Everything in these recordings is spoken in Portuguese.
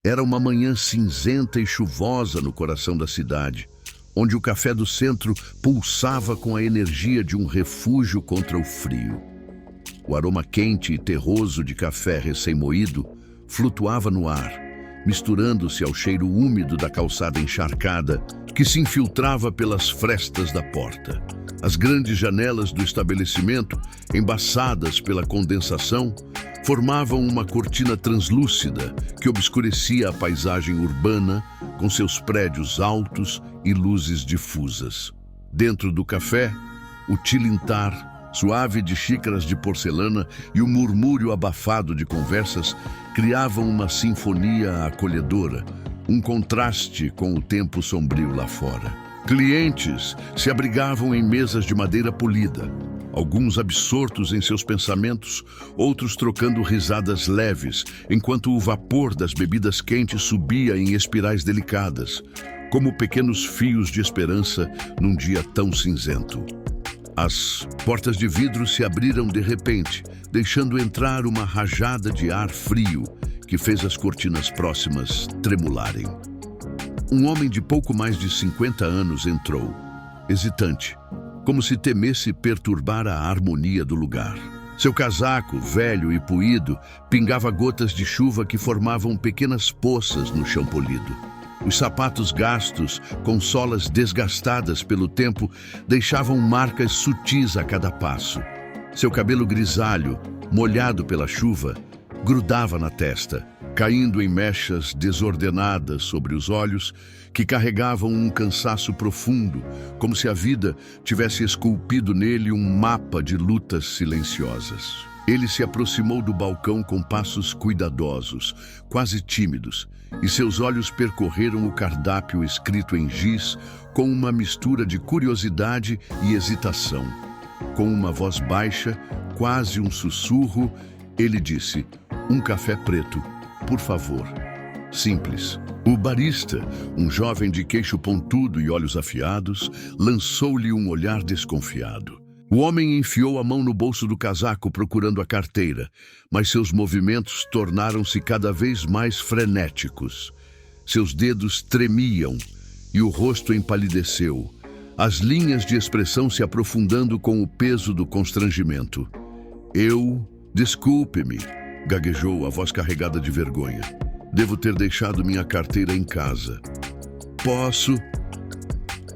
Era uma manhã cinzenta e chuvosa no coração da cidade, onde o café do centro pulsava com a energia de um refúgio contra o frio. O aroma quente e terroso de café recém-moído flutuava no ar, misturando-se ao cheiro úmido da calçada encharcada que se infiltrava pelas frestas da porta. As grandes janelas do estabelecimento, embaçadas pela condensação, formavam uma cortina translúcida que obscurecia a paisagem urbana com seus prédios altos e luzes difusas. Dentro do café, o tilintar suave de xícaras de porcelana e o murmúrio abafado de conversas criavam uma sinfonia acolhedora, um contraste com o tempo sombrio lá fora. Clientes se abrigavam em mesas de madeira polida, alguns absortos em seus pensamentos, outros trocando risadas leves, enquanto o vapor das bebidas quentes subia em espirais delicadas, como pequenos fios de esperança num dia tão cinzento. As portas de vidro se abriram de repente, deixando entrar uma rajada de ar frio que fez as cortinas próximas tremularem. Um homem de pouco mais de 50 anos entrou, hesitante, como se temesse perturbar a harmonia do lugar. Seu casaco, velho e puído, pingava gotas de chuva que formavam pequenas poças no chão polido. Os sapatos gastos, com solas desgastadas pelo tempo, deixavam marcas sutis a cada passo. Seu cabelo grisalho, molhado pela chuva, grudava na testa, caindo em mechas desordenadas sobre os olhos que carregavam um cansaço profundo, como se a vida tivesse esculpido nele um mapa de lutas silenciosas. Ele se aproximou do balcão com passos cuidadosos, quase tímidos, e seus olhos percorreram o cardápio escrito em giz com uma mistura de curiosidade e hesitação. Com uma voz baixa, quase um sussurro, ele disse: "Um café preto, por favor." Simples. O barista, um jovem de queixo pontudo e olhos afiados, lançou-lhe um olhar desconfiado. O homem enfiou a mão no bolso do casaco procurando a carteira, mas seus movimentos tornaram-se cada vez mais frenéticos. Seus dedos tremiam e o rosto empalideceu, as linhas de expressão se aprofundando com o peso do constrangimento. Desculpe-me", gaguejou a voz carregada de vergonha. "Devo ter deixado minha carteira em casa. Posso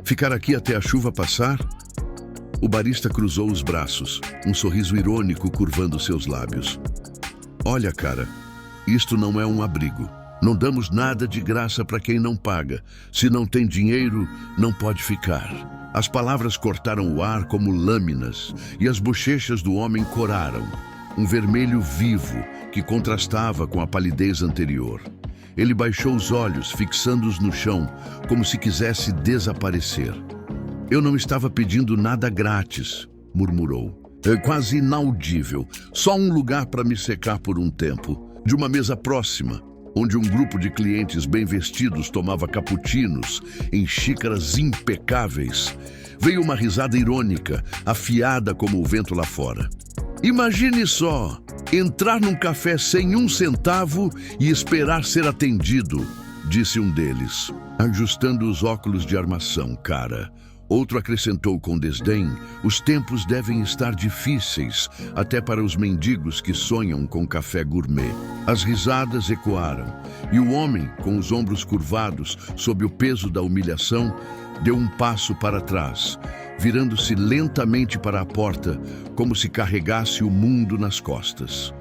ficar aqui até a chuva passar?" O barista cruzou os braços, um sorriso irônico curvando seus lábios. "Olha, cara, isto não é um abrigo. Não damos nada de graça para quem não paga. Se não tem dinheiro, não pode ficar." As palavras cortaram o ar como lâminas e as bochechas do homem coraram, um vermelho vivo que contrastava com a palidez anterior. Ele baixou os olhos, fixando-os no chão, como se quisesse desaparecer. "Eu não estava pedindo nada grátis", murmurou. "É quase inaudível. Só um lugar para me secar por um tempo. De uma mesa próxima, onde um grupo de clientes bem vestidos tomava cappuccinos em xícaras impecáveis, veio uma risada irônica, afiada como o vento lá fora. Imagine só, entrar num café sem um centavo e esperar ser atendido", disse um deles, ajustando os óculos de armação, cara. Outro acrescentou com desdém: "Os tempos devem estar difíceis, até para os mendigos que sonham com café gourmet." As risadas ecoaram, e o homem, com os ombros curvados sob o peso da humilhação, deu um passo para trás, virando-se lentamente para a porta, como se carregasse o mundo nas costas.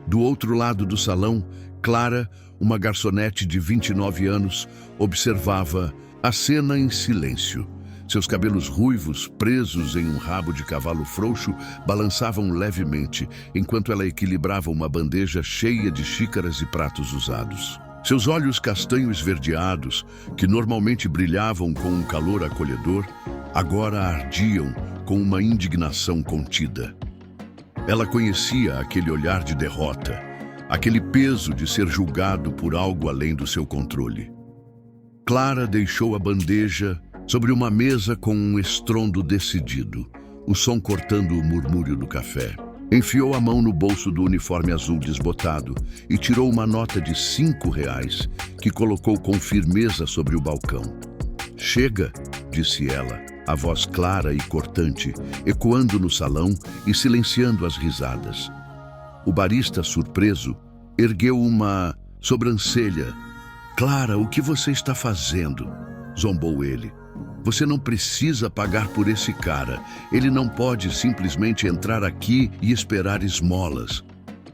Do outro lado do salão, Clara, uma garçonete de 29 anos, observava a cena em silêncio. Seus cabelos ruivos, presos em um rabo de cavalo frouxo, balançavam levemente, enquanto ela equilibrava uma bandeja cheia de xícaras e pratos usados. Seus olhos castanho esverdeados, que normalmente brilhavam com um calor acolhedor, agora ardiam com uma indignação contida. Ela conhecia aquele olhar de derrota, aquele peso de ser julgado por algo além do seu controle. Clara deixou a bandeja sobre uma mesa com um estrondo decidido, o som cortando o murmúrio do café. Enfiou a mão no bolso do uniforme azul desbotado e tirou uma nota de R$ 5, que colocou com firmeza sobre o balcão. "Chega", disse ela, a voz clara e cortante, ecoando no salão e silenciando as risadas. O barista, surpreso, ergueu uma sobrancelha. "Clara, o que você está fazendo?", zombou ele. "Você não precisa pagar por esse cara. Ele não pode simplesmente entrar aqui e esperar esmolas."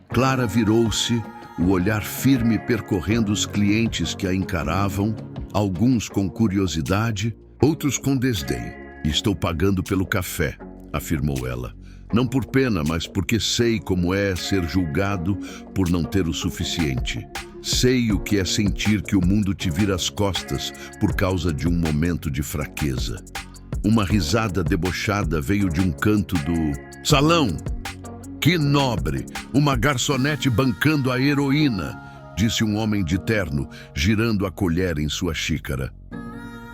Clara virou-se, o olhar firme percorrendo os clientes que a encaravam, alguns com curiosidade, outros com desdém. "Estou pagando pelo café", afirmou ela. "Não por pena, mas porque sei como é ser julgado por não ter o suficiente. Sei o que é sentir que o mundo te vira as costas por causa de um momento de fraqueza." Uma risada debochada veio de um canto do salão. "Que nobre! Uma garçonete bancando a heroína", disse um homem de terno, girando a colher em sua xícara.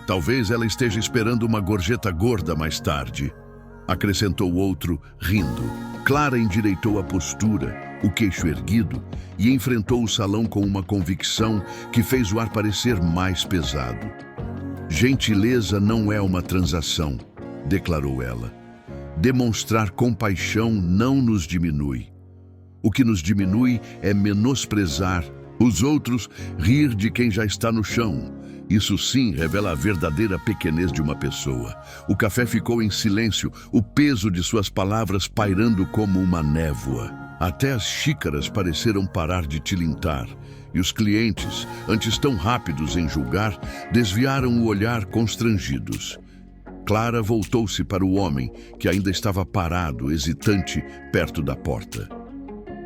"Talvez ela esteja esperando uma gorjeta gorda mais tarde", acrescentou outro, rindo. Clara endireitou a postura, o queixo erguido, e enfrentou o salão com uma convicção que fez o ar parecer mais pesado. "Gentileza não é uma transação", declarou ela. "Demonstrar compaixão não nos diminui. O que nos diminui é menosprezar os outros, rir de quem já está no chão. Isso sim revela a verdadeira pequenez de uma pessoa." O café ficou em silêncio, o peso de suas palavras pairando como uma névoa. Até as xícaras pareceram parar de tilintar, e os clientes, antes tão rápidos em julgar, desviaram o olhar constrangidos. Clara voltou-se para o homem, que ainda estava parado, hesitante, perto da porta.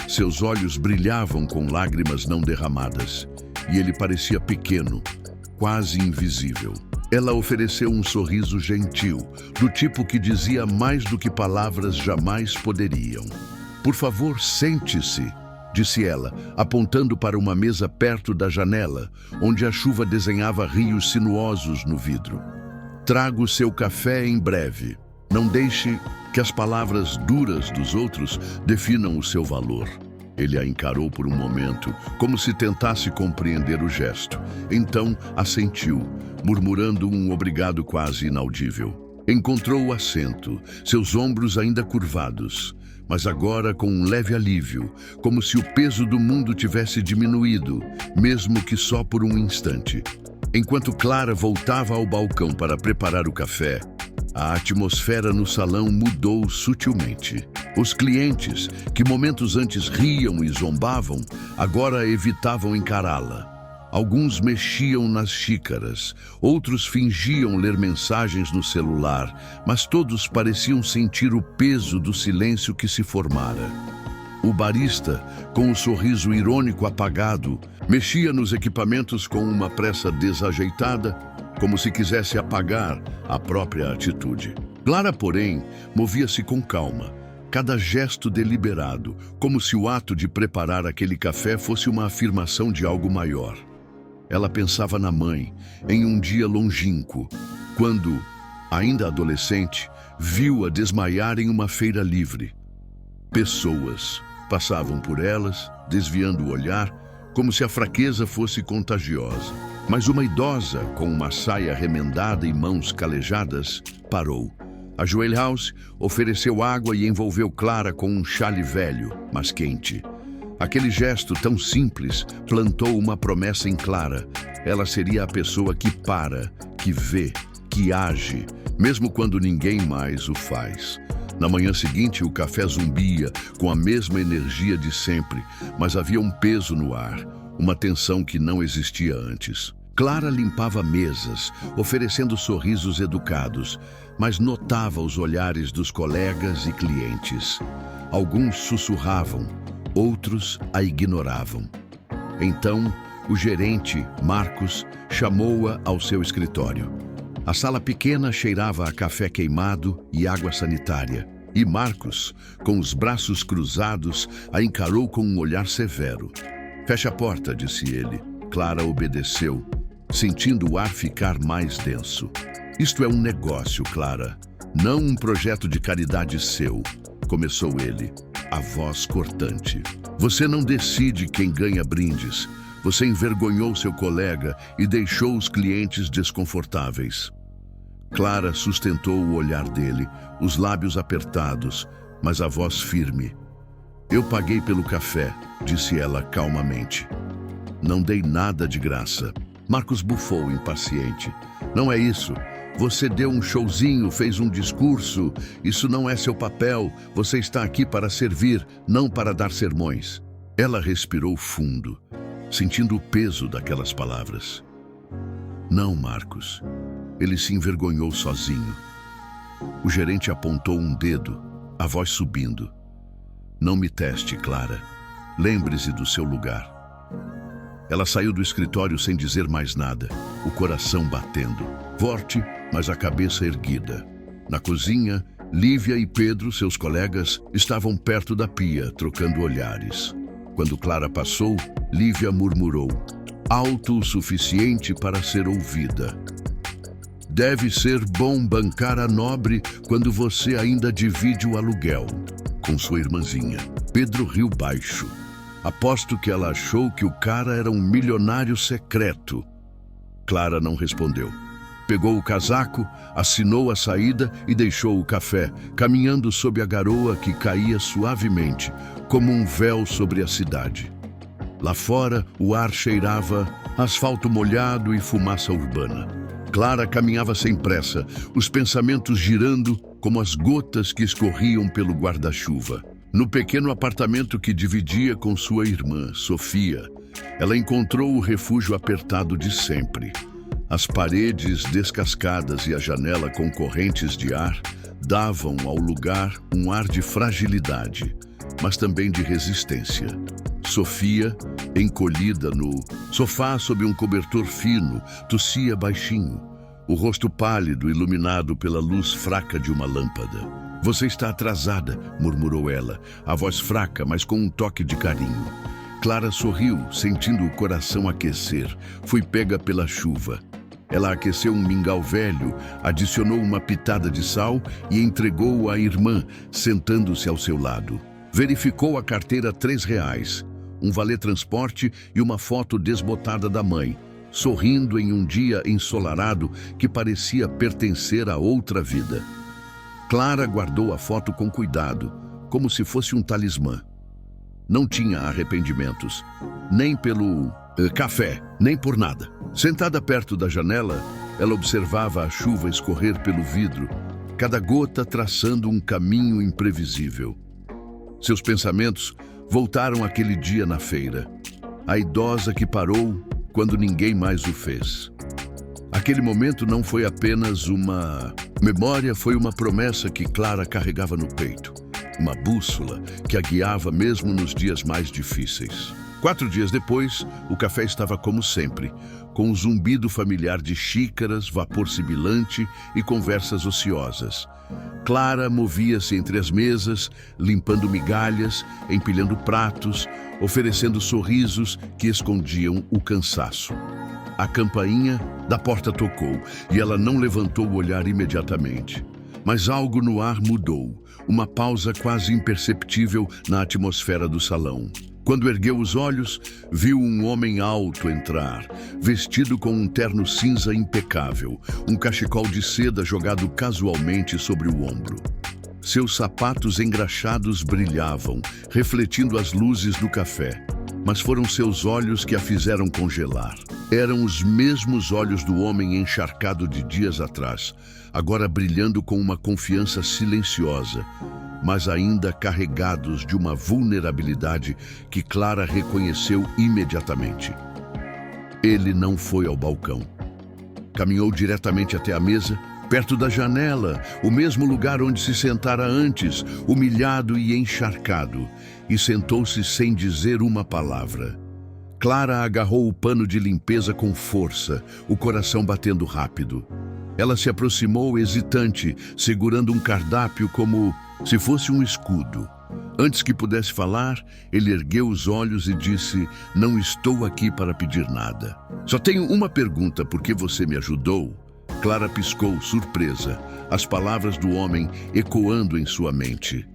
Seus olhos brilhavam com lágrimas não derramadas, e ele parecia pequeno, quase invisível. Ela ofereceu um sorriso gentil, do tipo que dizia mais do que palavras jamais poderiam. "Por favor, sente-se", disse ela, apontando para uma mesa perto da janela, onde a chuva desenhava rios sinuosos no vidro. "Trago seu café em breve. Não deixe que as palavras duras dos outros definam o seu valor." Ele a encarou por um momento, como se tentasse compreender o gesto. Então assentiu, murmurando um obrigado quase inaudível. Encontrou o assento, seus ombros ainda curvados, mas agora com um leve alívio, como se o peso do mundo tivesse diminuído, mesmo que só por um instante. Enquanto Clara voltava ao balcão para preparar o café, a atmosfera no salão mudou sutilmente. Os clientes, que momentos antes riam e zombavam, agora evitavam encará-la. Alguns mexiam nas xícaras, outros fingiam ler mensagens no celular, mas todos pareciam sentir o peso do silêncio que se formara. O barista, com um sorriso irônico apagado, mexia nos equipamentos com uma pressa desajeitada, como se quisesse apagar a própria atitude. Clara, porém, movia-se com calma, cada gesto deliberado, como se o ato de preparar aquele café fosse uma afirmação de algo maior. Ela pensava na mãe, em um dia longínquo, quando, ainda adolescente, viu-a desmaiar em uma feira livre. Pessoas passavam por elas, desviando o olhar, como se a fraqueza fosse contagiosa. Mas uma idosa, com uma saia remendada e mãos calejadas, parou. Ajoelhou-se, ofereceu água e envolveu Clara com um xale velho, mas quente. Aquele gesto tão simples plantou uma promessa em Clara. Ela seria a pessoa que para, que vê, que age, mesmo quando ninguém mais o faz. Na manhã seguinte, o café zumbia com a mesma energia de sempre, mas havia um peso no ar, uma tensão que não existia antes. Clara limpava mesas, oferecendo sorrisos educados, mas notava os olhares dos colegas e clientes. Alguns sussurravam, outros a ignoravam. Então, o gerente, Marcos, chamou-a ao seu escritório. A sala pequena cheirava a café queimado e água sanitária, e Marcos, com os braços cruzados, a encarou com um olhar severo. "Feche a porta", disse ele. Clara obedeceu, sentindo o ar ficar mais denso. "Isto é um negócio, Clara, não um projeto de caridade seu", começou ele. a voz cortante. Você não decide quem ganha brindes. Você envergonhou seu colega e deixou os clientes desconfortáveis. Clara sustentou o olhar dele, os lábios apertados, mas a voz firme. Eu paguei pelo café, disse ela calmamente. Não dei nada de graça. Marcos bufou, impaciente. Não é isso. Você deu um showzinho, fez um discurso. Isso não é seu papel. Você está aqui para servir, não para dar sermões. Ela respirou fundo, sentindo o peso daquelas palavras. Não, Marcos. Ele se envergonhou sozinho. O gerente apontou um dedo, a voz subindo. Não me teste, Clara. Lembre-se do seu lugar. Ela saiu do escritório sem dizer mais nada, o coração batendo. Forte, mas a cabeça erguida. Na cozinha, Lívia e Pedro, seus colegas, estavam perto da pia, trocando olhares. Quando Clara passou, Lívia murmurou, alto o suficiente para ser ouvida. Deve ser bom bancar a nobre quando você ainda divide o aluguel com sua irmãzinha. Pedro riu baixo. Aposto que ela achou que o cara era um milionário secreto. Clara não respondeu. Pegou o casaco, assinou a saída e deixou o café, caminhando sob a garoa que caía suavemente, como um véu sobre a cidade. Lá fora, o ar cheirava asfalto molhado e fumaça urbana. Clara caminhava sem pressa, os pensamentos girando como as gotas que escorriam pelo guarda-chuva. No pequeno apartamento que dividia com sua irmã, Sofia, ela encontrou o refúgio apertado de sempre. As paredes descascadas e a janela com correntes de ar davam ao lugar um ar de fragilidade, mas também de resistência. Sofia, encolhida no sofá sob um cobertor fino, tossia baixinho, o rosto pálido iluminado pela luz fraca de uma lâmpada. Você está atrasada, murmurou ela, a voz fraca, mas com um toque de carinho. Clara sorriu, sentindo o coração aquecer. Foi pega pela chuva. Ela aqueceu um mingau velho, adicionou uma pitada de sal e entregou-o à irmã, sentando-se ao seu lado. Verificou a carteira R$3, um vale-transporte e uma foto desbotada da mãe, sorrindo em um dia ensolarado que parecia pertencer a outra vida. Clara guardou a foto com cuidado, como se fosse um talismã. Não tinha arrependimentos, nem pelo café, nem por nada. Sentada perto da janela, ela observava a chuva escorrer pelo vidro, cada gota traçando um caminho imprevisível. Seus pensamentos voltaram àquele dia na feira, a idosa que parou quando ninguém mais o fez. Aquele momento não foi apenas uma memória, foi uma promessa que Clara carregava no peito. Uma bússola que a guiava mesmo nos dias mais difíceis. 4 dias depois, o café estava como sempre, com o zumbido familiar de xícaras, vapor sibilante e conversas ociosas. Clara movia-se entre as mesas, limpando migalhas, empilhando pratos, oferecendo sorrisos que escondiam o cansaço. A campainha da porta tocou e ela não levantou o olhar imediatamente. Mas algo no ar mudou, uma pausa quase imperceptível na atmosfera do salão. Quando ergueu os olhos, viu um homem alto entrar, vestido com um terno cinza impecável, um cachecol de seda jogado casualmente sobre o ombro. Seus sapatos engraxados brilhavam, refletindo as luzes do café. Mas foram seus olhos que a fizeram congelar. Eram os mesmos olhos do homem encharcado de dias atrás, agora brilhando com uma confiança silenciosa, mas ainda carregados de uma vulnerabilidade que Clara reconheceu imediatamente. Ele não foi ao balcão. Caminhou diretamente até a mesa, perto da janela, o mesmo lugar onde se sentara antes, humilhado e encharcado, e sentou-se sem dizer uma palavra. Clara agarrou o pano de limpeza com força, o coração batendo rápido. Ela se aproximou hesitante, segurando um cardápio como se fosse um escudo. Antes que pudesse falar, ele ergueu os olhos e disse: "Não estou aqui para pedir nada. Só tenho uma pergunta, por que você me ajudou?" Clara piscou, surpresa, as palavras do homem ecoando em sua mente.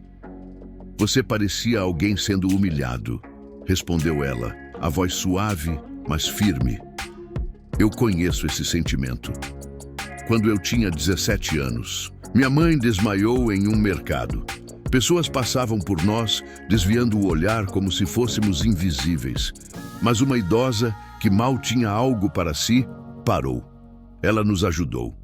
Você parecia alguém sendo humilhado, respondeu ela, a voz suave, mas firme. Eu conheço esse sentimento. Quando eu tinha 17 anos, minha mãe desmaiou em um mercado. Pessoas passavam por nós, desviando o olhar como se fôssemos invisíveis. Mas uma idosa, que mal tinha algo para si, parou. Ela nos ajudou.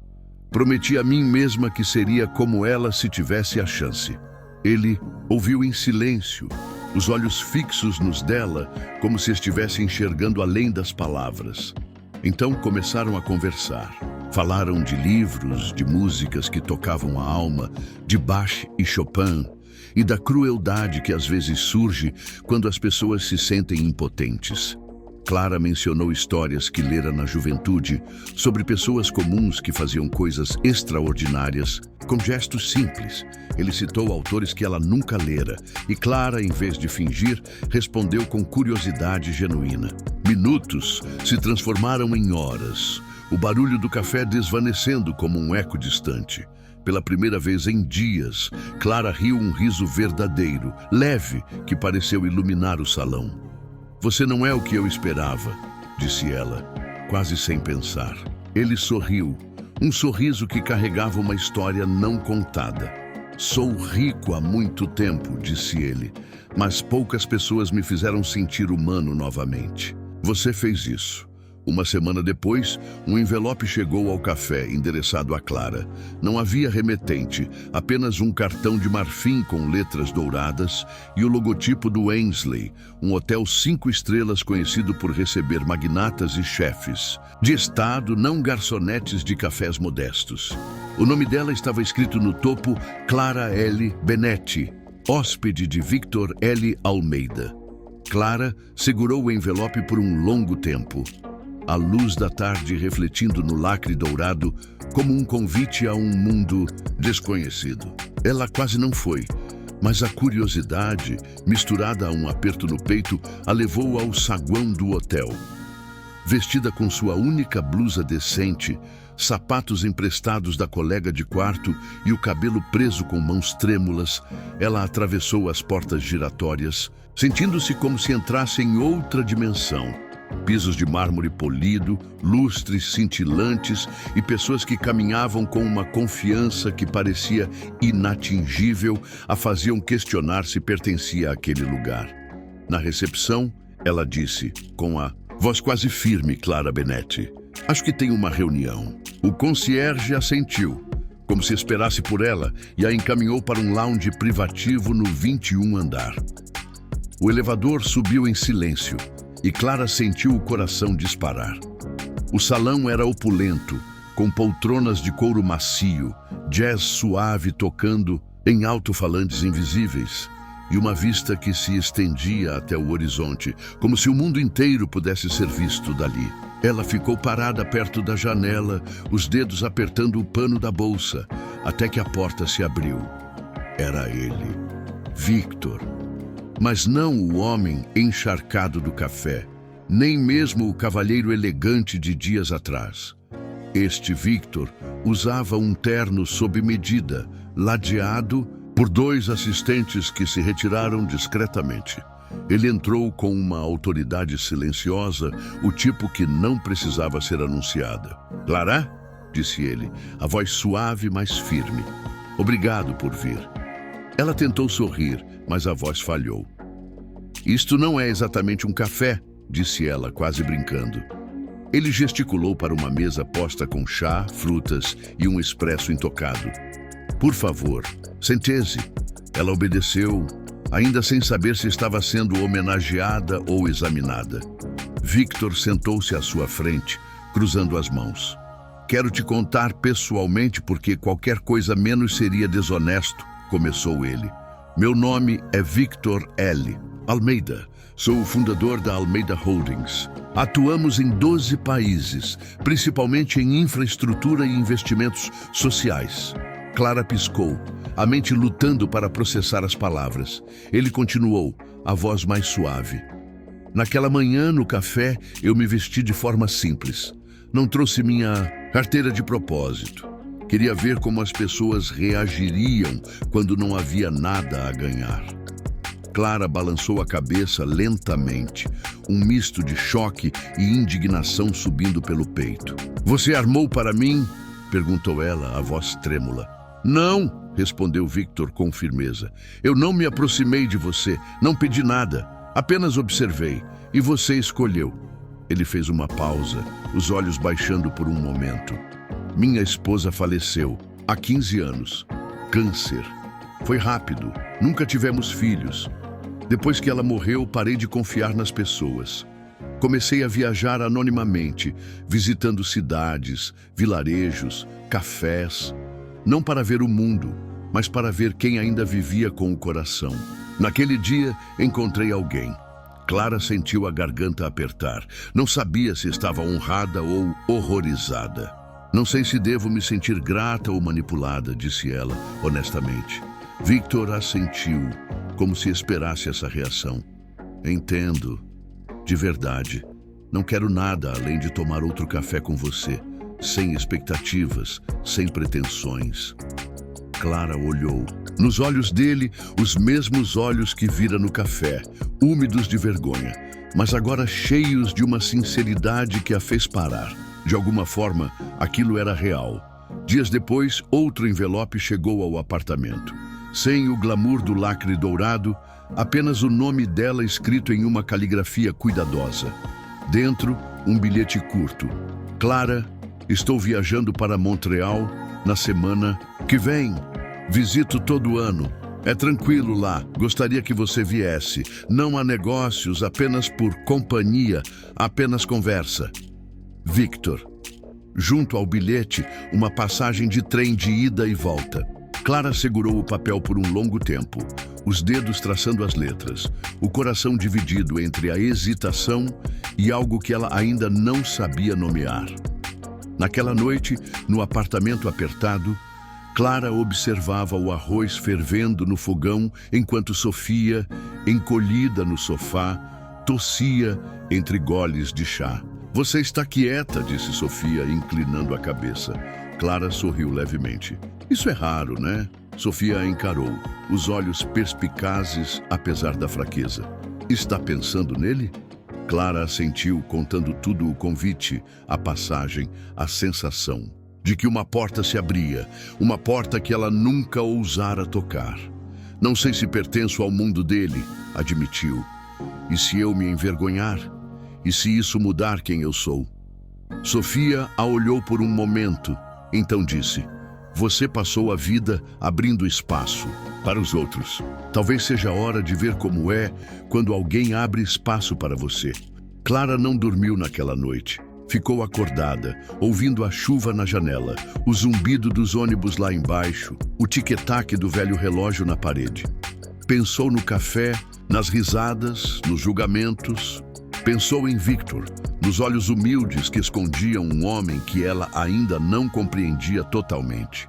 Prometi a mim mesma que seria como ela se tivesse a chance. Ele ouviu em silêncio, os olhos fixos nos dela, como se estivesse enxergando além das palavras. Então começaram a conversar. Falaram de livros, de músicas que tocavam a alma, de Bach e Chopin, e da crueldade que às vezes surge quando as pessoas se sentem impotentes. Clara mencionou histórias que lera na juventude sobre pessoas comuns que faziam coisas extraordinárias com gestos simples. Ele citou autores que ela nunca lera e Clara, em vez de fingir, respondeu com curiosidade genuína. Minutos se transformaram em horas, o barulho do café desvanecendo como um eco distante. Pela primeira vez em dias, Clara riu um riso verdadeiro, leve, que pareceu iluminar o salão. Você não é o que eu esperava, disse ela, quase sem pensar. Ele sorriu, um sorriso que carregava uma história não contada. Sou rico há muito tempo, disse ele, mas poucas pessoas me fizeram sentir humano novamente. Você fez isso. Uma semana depois, um envelope chegou ao café, endereçado a Clara. Não havia remetente, apenas um cartão de marfim com letras douradas e o logotipo do Ainsley, um hotel 5 estrelas conhecido por receber magnatas e chefes de estado, não garçonetes de cafés modestos. O nome dela estava escrito no topo: Clara L. Benetti, hóspede de Victor L. Almeida. Clara segurou o envelope por um longo tempo. A luz da tarde refletindo no lacre dourado como um convite a um mundo desconhecido. Ela quase não foi, mas a curiosidade, misturada a um aperto no peito, a levou ao saguão do hotel. Vestida com sua única blusa decente, sapatos emprestados da colega de quarto e o cabelo preso com mãos trêmulas, ela atravessou as portas giratórias, sentindo-se como se entrasse em outra dimensão. Pisos de mármore polido, lustres cintilantes e pessoas que caminhavam com uma confiança que parecia inatingível a faziam questionar se pertencia àquele lugar. Na recepção, ela disse, com a voz quase firme, Clara Benetti: acho que tem uma reunião. O concierge assentiu, como se esperasse por ela, e a encaminhou para um lounge privativo no 21º andar. O elevador subiu em silêncio e Clara sentiu o coração disparar. O salão era opulento, com poltronas de couro macio, jazz suave tocando em alto-falantes invisíveis e uma vista que se estendia até o horizonte, como se o mundo inteiro pudesse ser visto dali. Ela ficou parada perto da janela, os dedos apertando o pano da bolsa, até que a porta se abriu. Era ele, Victor. Mas não o homem encharcado do café, nem mesmo o cavalheiro elegante de dias atrás. Este Victor usava um terno sob medida, ladeado por 2 assistentes que se retiraram discretamente. Ele entrou com uma autoridade silenciosa, o tipo que não precisava ser anunciada. Clara? Disse ele, a voz suave, mas firme. Obrigado por vir. Ela tentou sorrir, mas a voz falhou. Isto não é exatamente um café, disse ela, quase brincando. Ele gesticulou para uma mesa posta com chá, frutas e um expresso intocado. Por favor, sente-se. Ela obedeceu, ainda sem saber se estava sendo homenageada ou examinada. Victor sentou-se à sua frente, cruzando as mãos. Quero te contar pessoalmente porque qualquer coisa menos seria desonesto, começou ele. Meu nome é Victor L. Almeida. Sou o fundador da Almeida Holdings. Atuamos em 12 países, principalmente em infraestrutura e investimentos sociais. Clara piscou, a mente lutando para processar as palavras. Ele continuou, a voz mais suave. Naquela manhã, no café, eu me vesti de forma simples. Não trouxe minha carteira de propósito. Queria ver como as pessoas reagiriam quando não havia nada a ganhar. Clara balançou a cabeça lentamente, um misto de choque e indignação subindo pelo peito. "Você armou para mim?" perguntou ela, a voz trêmula. "Não", respondeu Victor com firmeza. "Eu não me aproximei de você, não pedi nada, apenas observei, e você escolheu." Ele fez uma pausa, os olhos baixando por um momento. "Minha esposa faleceu, há 15 anos. Câncer. Foi rápido, nunca tivemos filhos. Depois que ela morreu, parei de confiar nas pessoas. Comecei a viajar anonimamente, visitando cidades, vilarejos, cafés. Não para ver o mundo, mas para ver quem ainda vivia com o coração. Naquele dia, encontrei alguém." Clara sentiu a garganta apertar. Não sabia se estava honrada ou horrorizada. "Não sei se devo me sentir grata ou manipulada", disse ela, honestamente. Victor assentiu, como se esperasse essa reação. "Entendo. De verdade. Não quero nada além de tomar outro café com você, sem expectativas, sem pretensões." Clara olhou. Nos olhos dele, os mesmos olhos que vira no café, úmidos de vergonha, mas agora cheios de uma sinceridade que a fez parar. De alguma forma, aquilo era real. Dias depois, outro envelope chegou ao apartamento. Sem o glamour do lacre dourado, apenas o nome dela escrito em uma caligrafia cuidadosa. Dentro, um bilhete curto. "Clara, estou viajando para Montreal na semana que vem. Visito todo ano. É tranquilo lá, gostaria que você viesse. Não há negócios, apenas por companhia, apenas conversa. Victor." Junto ao bilhete, uma passagem de trem de ida e volta. Clara segurou o papel por um longo tempo, os dedos traçando as letras, o coração dividido entre a hesitação e algo que ela ainda não sabia nomear. Naquela noite, no apartamento apertado, Clara observava o arroz fervendo no fogão enquanto Sofia, encolhida no sofá, tossia entre goles de chá. "Você está quieta", disse Sofia, inclinando a cabeça. Clara sorriu levemente. "Isso é raro, né?" Sofia a encarou, os olhos perspicazes apesar da fraqueza. "Está pensando nele?" Clara assentiu, contando tudo: o convite, a passagem, a sensação de que uma porta se abria, uma porta que ela nunca ousara tocar. "Não sei se pertenço ao mundo dele", admitiu. "E se eu me envergonhar? E se isso mudar quem eu sou?" Sofia a olhou por um momento, então disse: "Você passou a vida abrindo espaço para os outros. Talvez seja a hora de ver como é quando alguém abre espaço para você." Clara não dormiu naquela noite. Ficou acordada, ouvindo a chuva na janela, o zumbido dos ônibus lá embaixo, o tic-tac do velho relógio na parede. Pensou no café, nas risadas, nos julgamentos. Pensou em Victor, nos olhos humildes que escondiam um homem que ela ainda não compreendia totalmente.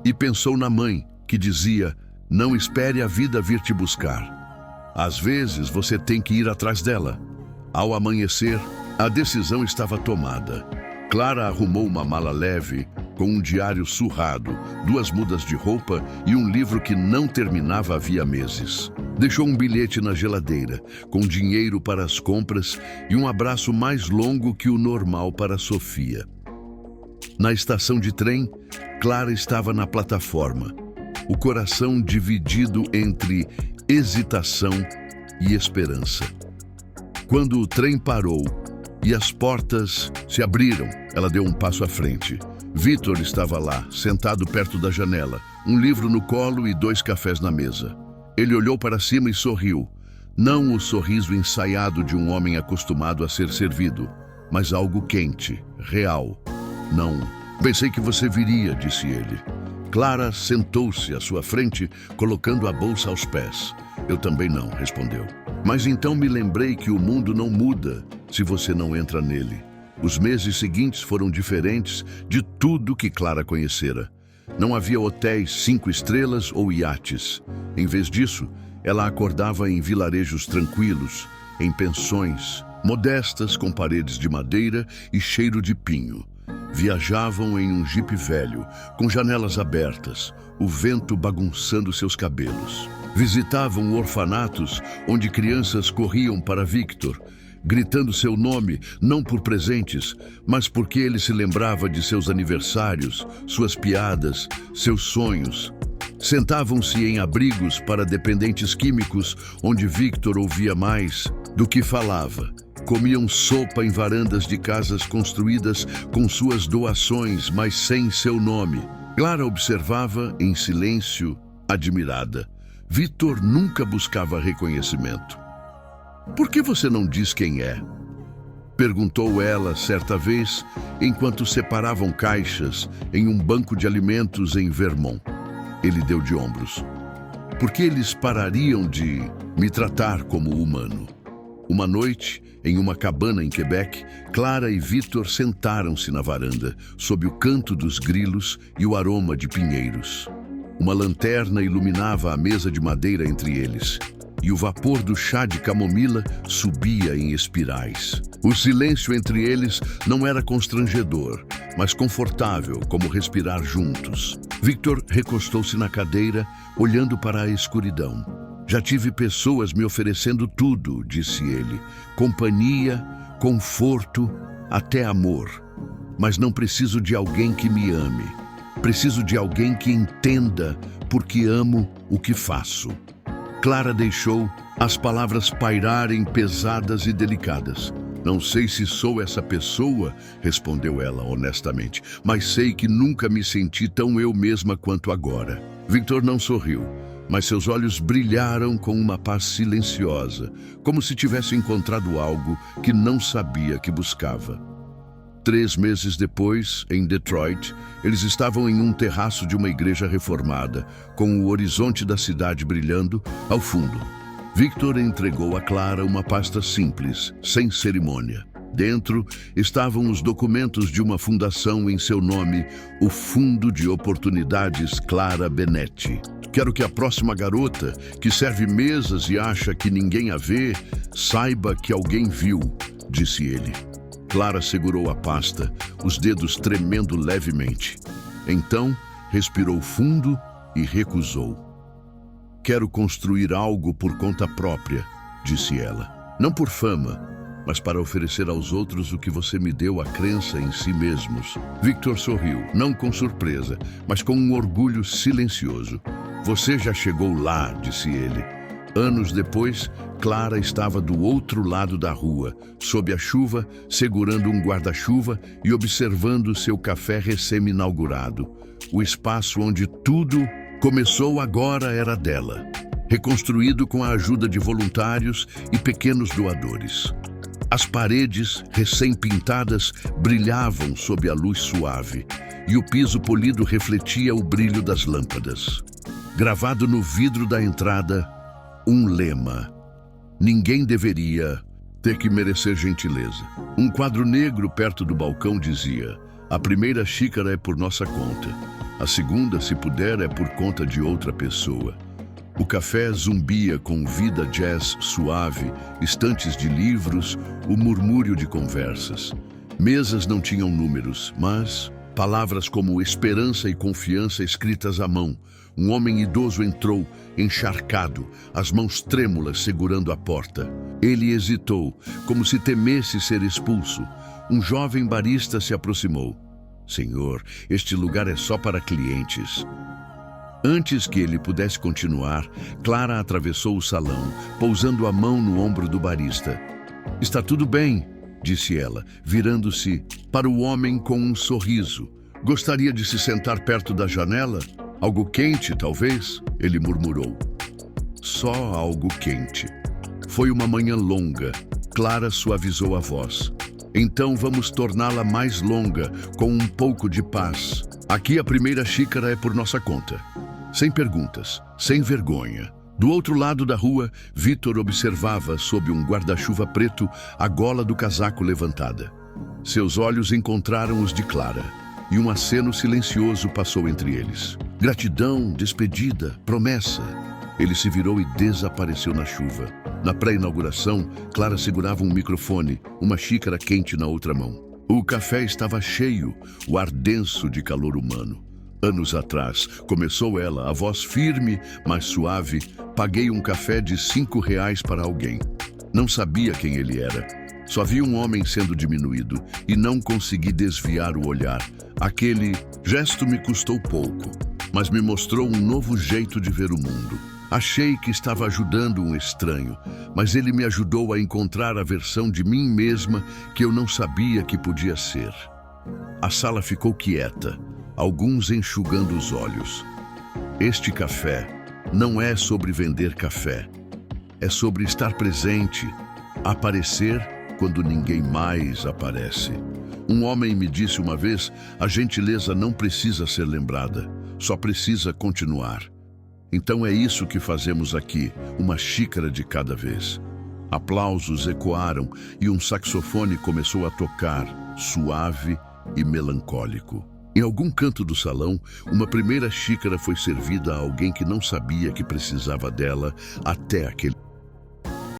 E pensou na mãe, que dizia: "Não espere a vida vir te buscar. Às vezes você tem que ir atrás dela." Ao amanhecer, a decisão estava tomada. Clara arrumou uma mala leve, com um diário surrado, 2 mudas de roupa e um livro que não terminava havia meses. Deixou um bilhete na geladeira, com dinheiro para as compras e um abraço mais longo que o normal para Sofia. Na estação de trem, Clara estava na plataforma, o coração dividido entre hesitação e esperança. Quando o trem parou e as portas se abriram, ela deu um passo à frente. Victor estava lá, sentado perto da janela, um livro no colo e 2 cafés na mesa. Ele olhou para cima e sorriu. Não o sorriso ensaiado de um homem acostumado a ser servido, mas algo quente, real. "Não, pensei que você viria", disse ele. Clara sentou-se à sua frente, colocando a bolsa aos pés. "Eu também não", respondeu. "Mas então me lembrei que o mundo não muda se você não entra nele." Os meses seguintes foram diferentes de tudo que Clara conhecera. Não havia hotéis 5 estrelas ou iates. Em vez disso, ela acordava em vilarejos tranquilos, em pensões, modestas com paredes de madeira e cheiro de pinho. Viajavam em um jipe velho, com janelas abertas, o vento bagunçando seus cabelos. Visitavam orfanatos onde crianças corriam para Victor, gritando seu nome não por presentes, mas porque ele se lembrava de seus aniversários, suas piadas, seus sonhos. Sentavam-se em abrigos para dependentes químicos, onde Victor ouvia mais do que falava. Comiam sopa em varandas de casas construídas com suas doações, mas sem seu nome. Clara observava em silêncio, admirada. Victor nunca buscava reconhecimento. "Por que você não diz quem é?" perguntou ela certa vez, enquanto separavam caixas em um banco de alimentos em Vermont. Ele deu de ombros. "Por que eles parariam de me tratar como humano?" Uma noite, em uma cabana em Quebec, Clara e Victor sentaram-se na varanda, sob o canto dos grilos e o aroma de pinheiros. Uma lanterna iluminava a mesa de madeira entre eles, e o vapor do chá de camomila subia em espirais. O silêncio entre eles não era constrangedor, mas confortável, como respirar juntos. Victor recostou-se na cadeira, olhando para a escuridão. "Já tive pessoas me oferecendo tudo", disse ele. "Companhia, conforto, até amor. Mas não preciso de alguém que me ame. Preciso de alguém que entenda porque amo o que faço." Clara deixou as palavras pairarem pesadas e delicadas. "Não sei se sou essa pessoa", respondeu ela honestamente, "mas sei que nunca me senti tão eu mesma quanto agora." Victor não sorriu, mas seus olhos brilharam com uma paz silenciosa, como se tivesse encontrado algo que não sabia que buscava. 3 meses depois, em Detroit, eles estavam em um terraço de uma igreja reformada, com o horizonte da cidade brilhando ao fundo. Victor entregou a Clara uma pasta simples, sem cerimônia. Dentro estavam os documentos de uma fundação em seu nome, o Fundo de Oportunidades Clara Benetti. "Quero que a próxima garota, que serve mesas e acha que ninguém a vê, saiba que alguém viu", disse ele. Clara segurou a pasta, os dedos tremendo levemente. Então, respirou fundo e recusou. "Quero construir algo por conta própria", disse ela. "Não por fama, mas para oferecer aos outros o que você me deu, a crença em si mesmos." Victor sorriu, não com surpresa, mas com um orgulho silencioso. "Você já chegou lá", disse ele. Anos depois, Clara estava do outro lado da rua, sob a chuva, segurando um guarda-chuva e observando seu café recém-inaugurado. O espaço onde tudo começou agora era dela, reconstruído com a ajuda de voluntários e pequenos doadores. As paredes, recém-pintadas, brilhavam sob a luz suave, e o piso polido refletia o brilho das lâmpadas. Gravado no vidro da entrada, um lema: "Ninguém deveria ter que merecer gentileza." Um quadro negro perto do balcão dizia: "A primeira xícara é por nossa conta. A segunda, se puder, é por conta de outra pessoa." O café zumbia com vida jazz suave, estantes de livros, o murmúrio de conversas. Mesas não tinham números, mas palavras como esperança e confiança escritas à mão. Um homem idoso entrou, encharcado, as mãos trêmulas segurando a porta. Ele hesitou, como se temesse ser expulso. Um jovem barista se aproximou. "Senhor, este lugar é só para clientes." Antes que ele pudesse continuar, Clara atravessou o salão, pousando a mão no ombro do barista. "Está tudo bem", disse ela, virando-se para o homem com um sorriso. "Gostaria de se sentar perto da janela? Algo quente, talvez?" ele murmurou. "Só algo quente." Foi uma manhã longa. Clara suavizou a voz. "Então vamos torná-la mais longa, com um pouco de paz. Aqui a primeira xícara é por nossa conta." Sem perguntas, sem vergonha. Do outro lado da rua, Victor observava, sob um guarda-chuva preto, a gola do casaco levantada. Seus olhos encontraram os de Clara, e um aceno silencioso passou entre eles. Gratidão, despedida, promessa. Ele se virou e desapareceu na chuva. Na pré-inauguração, Clara segurava um microfone, uma xícara quente na outra mão. O café estava cheio, o ar denso de calor humano. Anos atrás, começou ela, a voz firme, mas suave, paguei um café de R$ 5 para alguém. Não sabia quem ele era. Só vi um homem sendo diminuído e não consegui desviar o olhar. Aquele gesto me custou pouco, mas me mostrou um novo jeito de ver o mundo. Achei que estava ajudando um estranho, mas ele me ajudou a encontrar a versão de mim mesma que eu não sabia que podia ser. A sala ficou quieta, alguns enxugando os olhos. Este café não é sobre vender café. É sobre estar presente, aparecer quando ninguém mais aparece. Um homem me disse uma vez, a gentileza não precisa ser lembrada, só precisa continuar. Então é isso que fazemos aqui, uma xícara de cada vez. Aplausos ecoaram e um saxofone começou a tocar, suave e melancólico. Em algum canto do salão, uma primeira xícara foi servida a alguém que não sabia que precisava dela até aquele